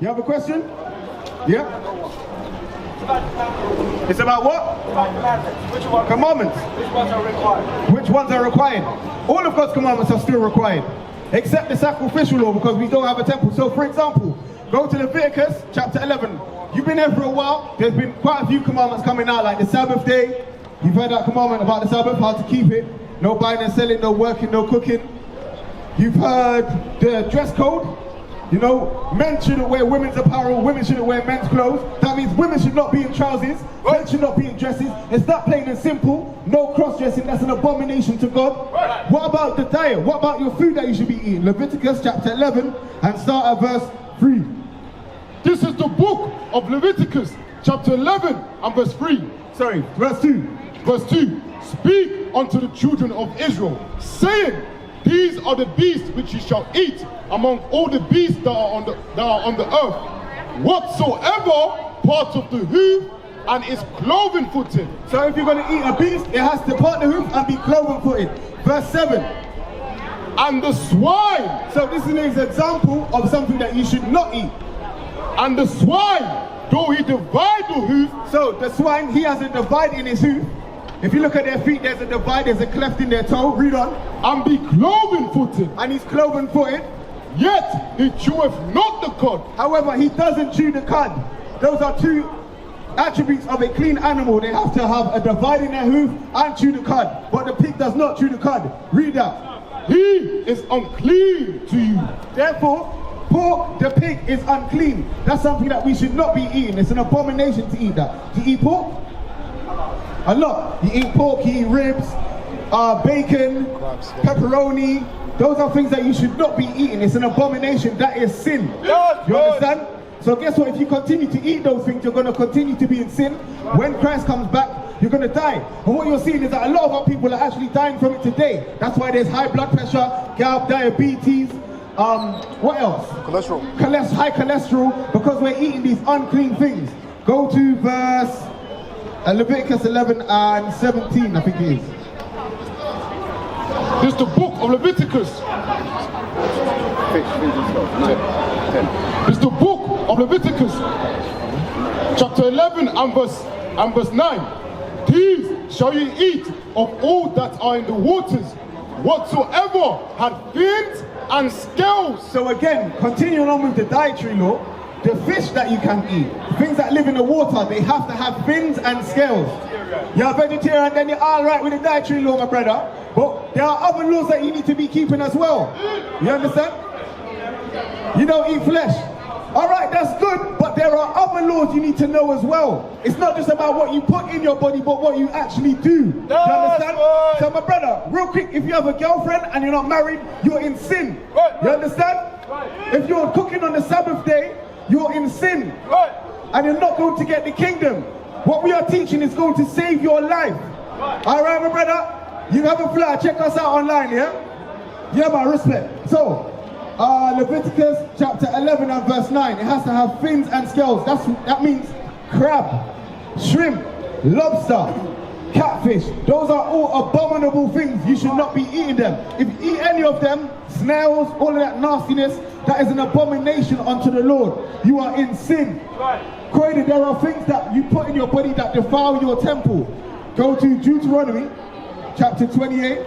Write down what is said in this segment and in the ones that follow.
You have a question? Yeah? It's about what? Which one? Commandments. Which ones are required? Which ones are required? All of God's commandments are still required, except the sacrificial law, because we don't have a temple. So for example, go to Leviticus chapter 11. You've been there for a while. There's been quite a few commandments coming out, like the Sabbath day. You've heard that commandment about the Sabbath, how to keep it. No buying and selling, no working, no cooking. You've heard the dress code. You know, men shouldn't wear women's apparel, women shouldn't wear men's clothes. That means women should not be in trousers, men should not be in dresses. It's that plain and simple. No cross-dressing, that's an abomination to God. What about the diet? What about your food that you should be eating? Leviticus chapter 11 and start at verse 3. This is the book of Leviticus, chapter 11 and verse 3. Sorry, verse 2. Verse 2. Speak unto the children of Israel, saying, these are the beasts which ye shall eat among all the beasts that are on the earth. Whatsoever part of the hoof and is cloven footed. So if you're going to eat a beast, it has to part the hoof and be cloven footed. Verse 7. And the swine. So this is an example of something that you should not eat. And the swine, though he divide the hoof. So the swine, he has a divide in his hoof. If you look at their feet, there's a divide, there's a cleft in their toe. Read on. And be cloven footed. And he's cloven footed. Yet he cheweth not the cud. However, he doesn't chew the cud. Those are two attributes of a clean animal. They have to have a divide in their hoof and chew the cud. But the pig does not chew the cud. Read that. He is unclean to you. Therefore, pork, the pig, is unclean. That's something that we should not be eating. It's an abomination to eat that. Do you eat pork? A lot. You eat pork, you eat ribs, bacon, pepperoni. Those are things that you should not be eating. It's an abomination. That is sin. You understand? So guess what? If you continue to eat those things, you're going to continue to be in sin. When Christ comes back, you're going to die. And what you're seeing is that a lot of our people are actually dying from it today. That's why there's high blood pressure, gout, diabetes, what else? Cholesterol. High cholesterol, because we're eating these unclean things. Go to verse Leviticus 11 and 17, I think it is. This is the book of Leviticus. This is the book of Leviticus, chapter 11 and verse 9. These shall ye eat of all that are in the waters, whatsoever had fins and scales. So again, continuing on with the dietary law, the fish that you can eat, things that live in the water, they have to have fins and scales. You're a vegetarian, then you're all right with the dietary law, my brother. But there are other laws that you need to be keeping as well. You understand? You don't eat flesh. All right, that's good, but there are other laws you need to know as well. It's not just about what you put in your body, but what you actually do. You understand? So my brother, real quick, if you have a girlfriend and you're not married, you're in sin. You understand? If you're cooking on the Sabbath day, you're in sin. And you're not going to get the kingdom. What we are teaching is going to save your life. All right, my brother? You have a flyer, check us out online, yeah? Yeah, my respect. So, Leviticus chapter 11 and verse 9, it has to have fins and scales. That means crab, shrimp, lobster, catfish. Those are all abominable things. You should not be eating them. If you eat any of them, snails, all of that nastiness, that is an abomination unto the Lord. You are in sin. Croydon, there are things that you put in your body that defile your temple. Go to Deuteronomy chapter 28.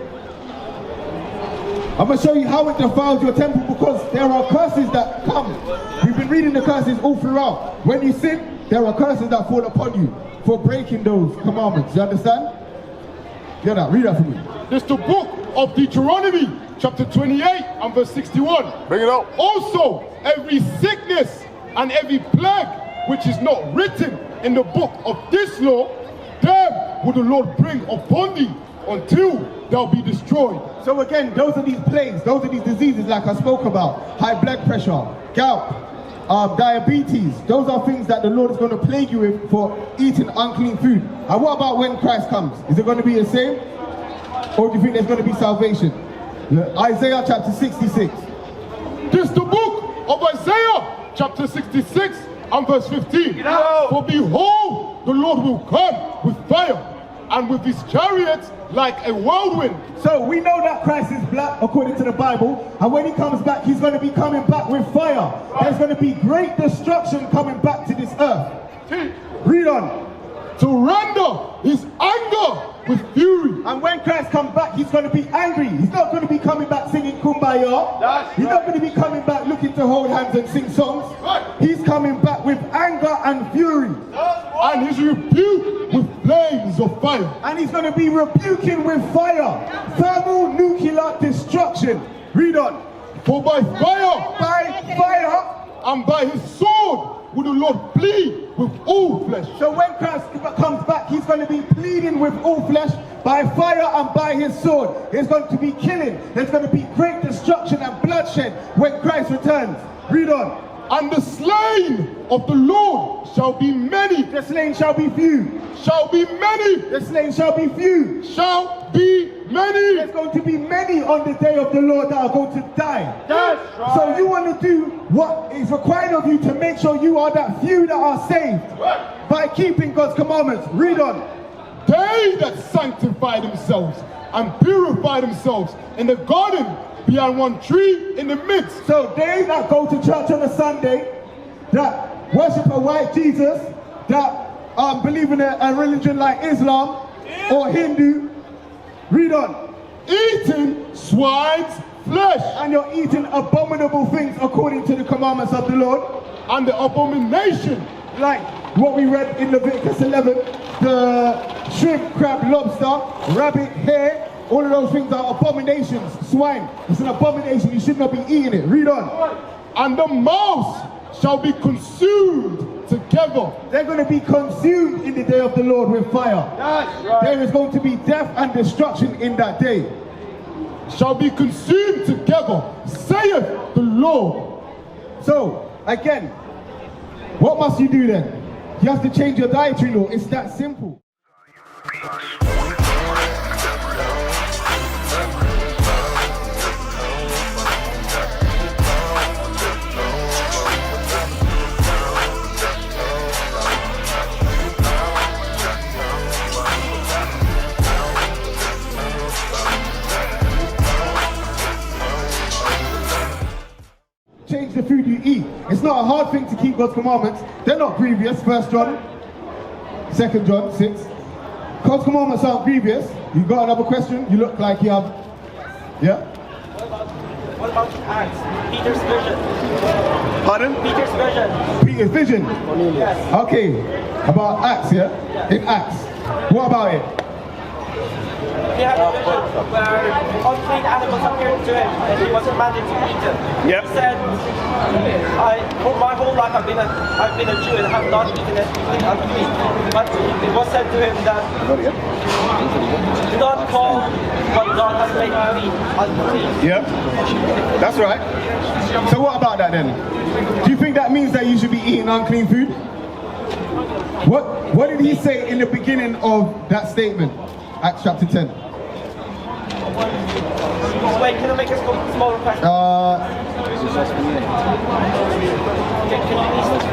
I'm going to show you how it defiles your temple, because there are curses that come. We've been reading the curses all throughout. When you sin, there are curses that fall upon you for breaking those commandments. You understand? Get that. Read that for me. This is the book of Deuteronomy, chapter 28 and verse 61. Bring it out. Also, every sickness and every plague which is not written in the book of this law, them will the Lord bring upon thee until thou be destroyed. So again, those are these plagues, those are these diseases like I spoke about. High blood pressure, gout, diabetes. Those are things that the Lord is going to plague you with for eating unclean food. And what about when Christ comes? Is it going to be the same? Or do you think there's going to be salvation? Isaiah chapter 66. This is the book of Isaiah chapter 66 and verse 15. For behold, the Lord will come with fire, and with his chariots like a whirlwind. So we know that Christ is black according to the Bible, and when he comes back, he's going to be coming back with fire. There's going to be great destruction coming back to this earth. Read on. To render his anger with fury. And when Christ comes back, he's going to be angry. He's not going to be coming back singing Kumbaya. He's not going to be coming back looking to hold hands and sing songs. He's coming back with anger and fury. And his rebuke with flames of fire. And he's going to be rebuking with fire. Thermonuclear destruction. Read on. For by fire and by his sword will the Lord plead with all flesh. So when Christ comes back, he's going to be pleading with all flesh by fire and by his sword. There's going to be killing. There's going to be great destruction and bloodshed when Christ returns. Read on. And the slain of the Lord shall be many. The slain shall be few. Shall be many. The slain shall be few. Shall be many. There's going to be many on the day of the Lord that are going to die. That's right. So you want to do what is required of you to make sure you are that few that are saved by keeping God's commandments. Read on. They that sanctify themselves and purify themselves in the garden beyond one tree in the midst. So they that go to church on a Sunday, that worship a white Jesus, that believe in a religion like Islam or Hindu, read on. Eating swine's flesh. And you're eating abominable things according to the commandments of the Lord. And the abomination, like what we read in Leviticus 11, the shrimp, crab, lobster, rabbit, hare, all of those things are abominations. Swine, it's an abomination, you should not be eating it. Read on. And the mouse shall be consumed together. They're going to be consumed in the day of the Lord with fire. That's right. There is going to be death and destruction in that day. Shall be consumed together, saith the Lord. So, again, what must you do then? You have to change your dietary law. It's that simple. Change the food you eat. It's not a hard thing to keep God's commandments. They're not grievous. 1 John, 2 John 6. God's commandments aren't grievous. You got another question? You look like you have. Yeah? What about Acts? Peter's vision. Pardon? Peter's vision. Peter's vision. Yes. Okay. About Acts, yeah? In Acts. What about it? He had a vision where unclean animals appeared to him and he was commanded to eat them. Yep. He said, my whole life I've been a Jew and have not eaten anything unclean. But it was said to him that do not call what God has made clean unclean. Yeah. That's right. So what about that then? Do you think that means that you should be eating unclean food? What did he say in the beginning of that statement? Acts chapter 10. Wait, can I make a smaller question? Can you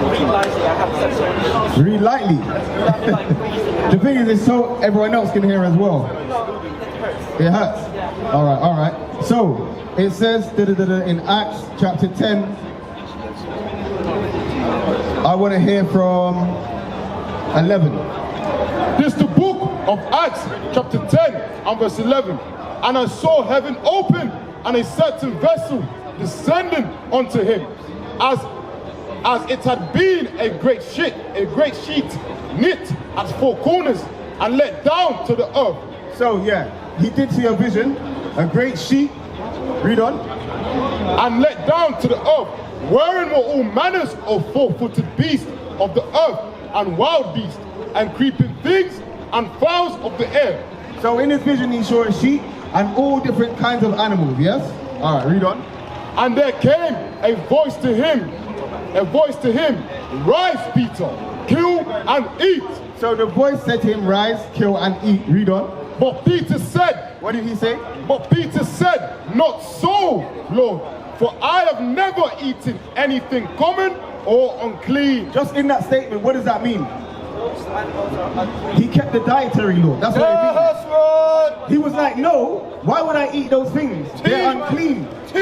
please read lightly? I have said so. Read lightly. The thing is, it's so everyone else can hear as well. It hurts. All right. So it says in Acts chapter 10. I want to hear from 11. This is the book of Acts chapter 10 and verse 11. And I saw heaven open and a certain vessel descending unto him, as it had been a great sheet knit at four corners and let down to the earth. So yeah, he did see a vision, a great sheet. Read on. And let down to the earth, wherein were all manners of four-footed beasts of the earth, and wild beasts, and creeping things, and fowls of the air. So in his vision he saw a sheep and all different kinds of animals, yes? All right, read on. And there came a voice to him, rise, Peter, kill and eat. So the voice said to him, rise, kill and eat. Read on. But Peter said, what did he say? But Peter said, not so, Lord, for I have never eaten anything common or unclean. Just in that statement, what does that mean? those animals are unclean. He kept the dietary law. That's what it means. He was like, no, why would I eat those things? They're unclean. Do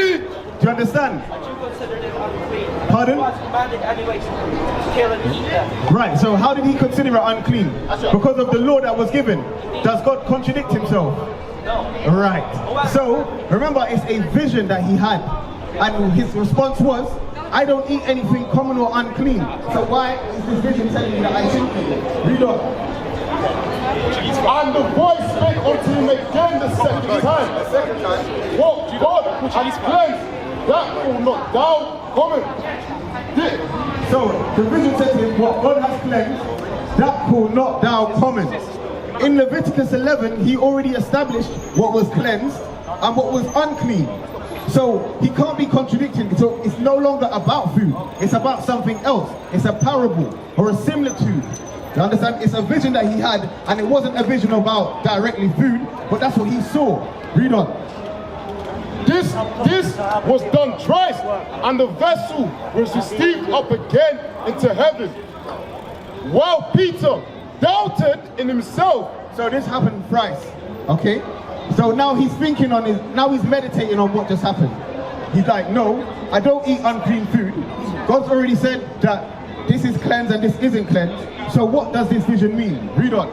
you understand? But you considered it unclean. Pardon? He was commanded anyways to kill and eat them. Right, so how did he consider it unclean? Because of the law that was given. Does God contradict himself? No. Right. So, remember, it's a vision that he had. And his response was, I don't eat anything common or unclean. So why is this vision telling me that I shouldn't eat it? Read on. And the voice spake unto him again the second time. What God has cleansed, that will not thou common. So the vision said to him, what God has cleansed, that will not thou common. In Leviticus 11, he already established what was cleansed and what was unclean. So he can't be contradicting. So it's no longer about food. It's about something else. It's a parable or a similitude. You understand? It's a vision that he had, and it wasn't a vision about directly food, but that's what he saw. Read on. This was done thrice, and the vessel was received up again into heaven. While Peter doubted in himself. So this happened thrice. Okay? So now he's thinking on now he's meditating on what just happened. He's like, no, I don't eat unclean food. God's already said that this is cleansed and this isn't cleansed. So what does this vision mean? Read on.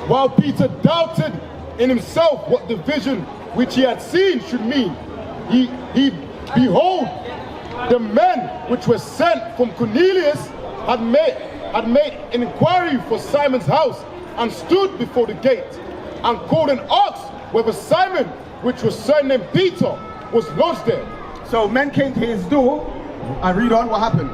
While Peter doubted in himself what the vision which he had seen should mean, he behold, the men which were sent from Cornelius had made an inquiry for Simon's house, and stood before the gate, and called and asked whether Simon, which was surnamed Peter, was lodged there. So men came to his door, and read on what happened.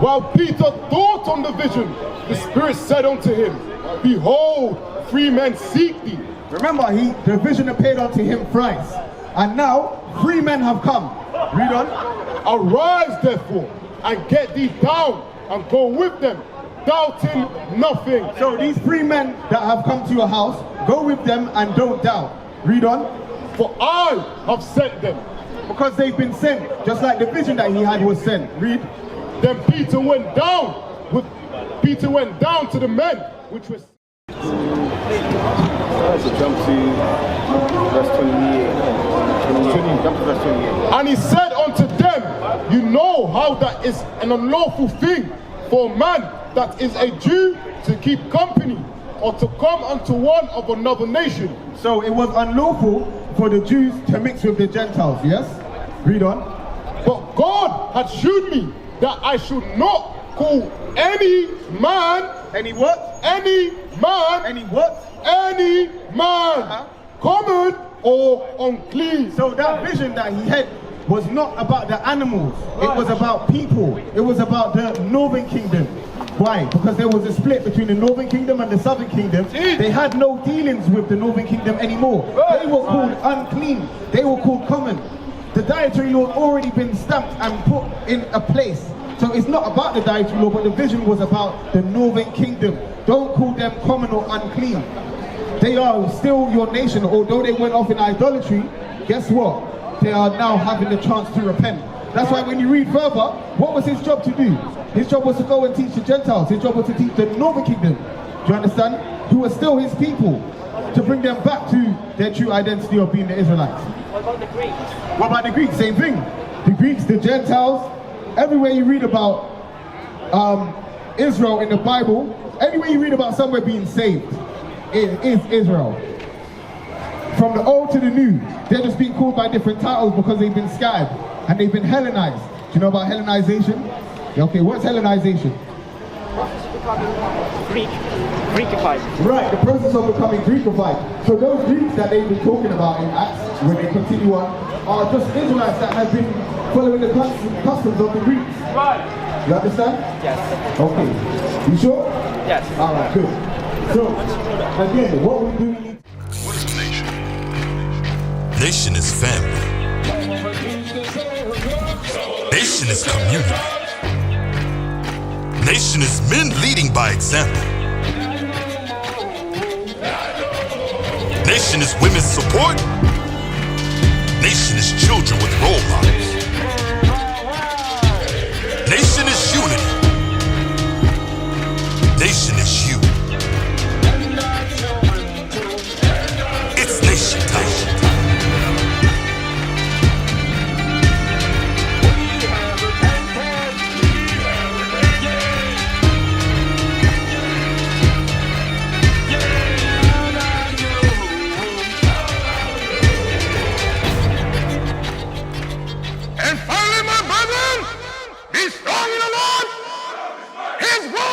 While Peter thought on the vision, the Spirit said unto him, behold, 3 men seek thee. Remember, the vision appeared unto him thrice, and now 3 men have come. Read on. Arise therefore, and get thee down, and go with them, doubting nothing. So these 3 men that have come to your house, go with them and don't doubt. Read on. For I have sent them. Because they've been sent, just like the vision that he had was sent. Read. Then Peter went down to the men which were. So jump to verse 28. Jump to verse 28. And he said unto them, you know how that is an unlawful thing for a man that is a Jew to keep company, or to come unto one of another nation. So it was unlawful for the Jews to mix with the Gentiles, yes? Read on. But God had shewed me that I should not call any man. Any what? Any man. Any what? Any man. Common or unclean. So that vision that he had was not about the animals. It was about people. It was about the northern kingdom. Why? Because there was a split between the northern kingdom and the southern kingdom. They had no dealings with the northern kingdom anymore. They were called unclean. They were called common. The dietary law had already been stamped and put in a place. So it's not about the dietary law, but the vision was about the northern kingdom. Don't call them common or unclean. They are still your nation. Although they went off in idolatry, guess what? They are now having the chance to repent. That's why when you read further, what was his job to do? His job was to go and teach the Gentiles. His job was to teach the northern kingdom. Do you understand? Who were still his people. To bring them back to their true identity of being the Israelites. What about the Greeks? What about the Greeks? Same thing. The Greeks, the Gentiles, everywhere you read about Israel in the Bible, anywhere you read about somewhere being saved, it is Israel. From the old to the new, they're just being called by different titles because they've been scattered and they've been Hellenized. Do you know about Hellenization? Okay, what's Hellenization? Greekified. Right, the process of becoming Greekified. So those Greeks that they've been talking about in Acts, when they continue on, are just Israelites that have been following the customs of the Greeks. Right. You understand? Yes. Okay. You sure? Yes. All right, good. So, again, what we do need... What is a nation? Nation is family. Nation is community. Nation is men leading by example. Nation is women's support. Nation is children with role models. Nation is unity. Nation is you. is wrong.